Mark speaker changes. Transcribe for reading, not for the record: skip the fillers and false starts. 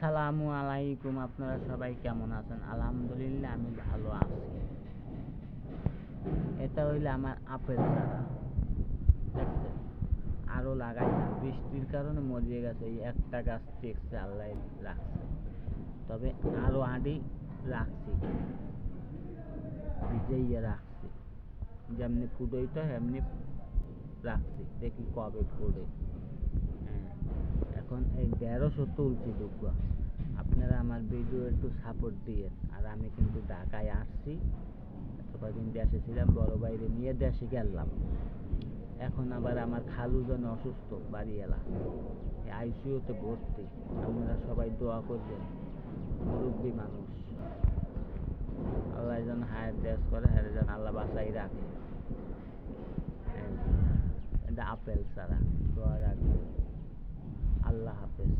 Speaker 1: আসসালামু আলাইকুম। আপনারা সবাই কেমন আছেন? আলহামদুলিল্লাহ আমি ভালো আছি। এটা হইলে আমার আপেল চারা, দেখছেন? আরও লাগাইছি, বৃষ্টির কারণে মরিয়ে গেছে। এই একটা গাছ টেকছে, আল্লাহ রাখছে। তবে আরও আডি রাখছি, ভিজাইয়া রাখছি, যেমনি ফুটোইতো এমনি রাখছি, দেখি কবে ফোড়ে। হ্যাঁ, এখন এই ১৩০০ তুলছি দুব্বা। আপনারা আমার ভিডিও একটু সাপোর্ট দিয়েন। আর আমি কিন্তু ঢাকায় আসছি, এত কদিন দেশে ছিলাম, বড় বাইরে নিয়ে দেশে গেলাম। এখন আবার আমার খালুজন অসুস্থ, বাড়ি এলা আইসিইউতে ভর্তি। আপনারা সবাই দোয়া করবেন, মুরব্বী মানুষ, আল্লাহ যেন হায়াত দেশ করে, হ্যাঁ যেন আল্লাহ বাঁচাই রাখে। এটা আপেল ছাড়া দোয়া রাখবে। আল্লাহ হাফেজ।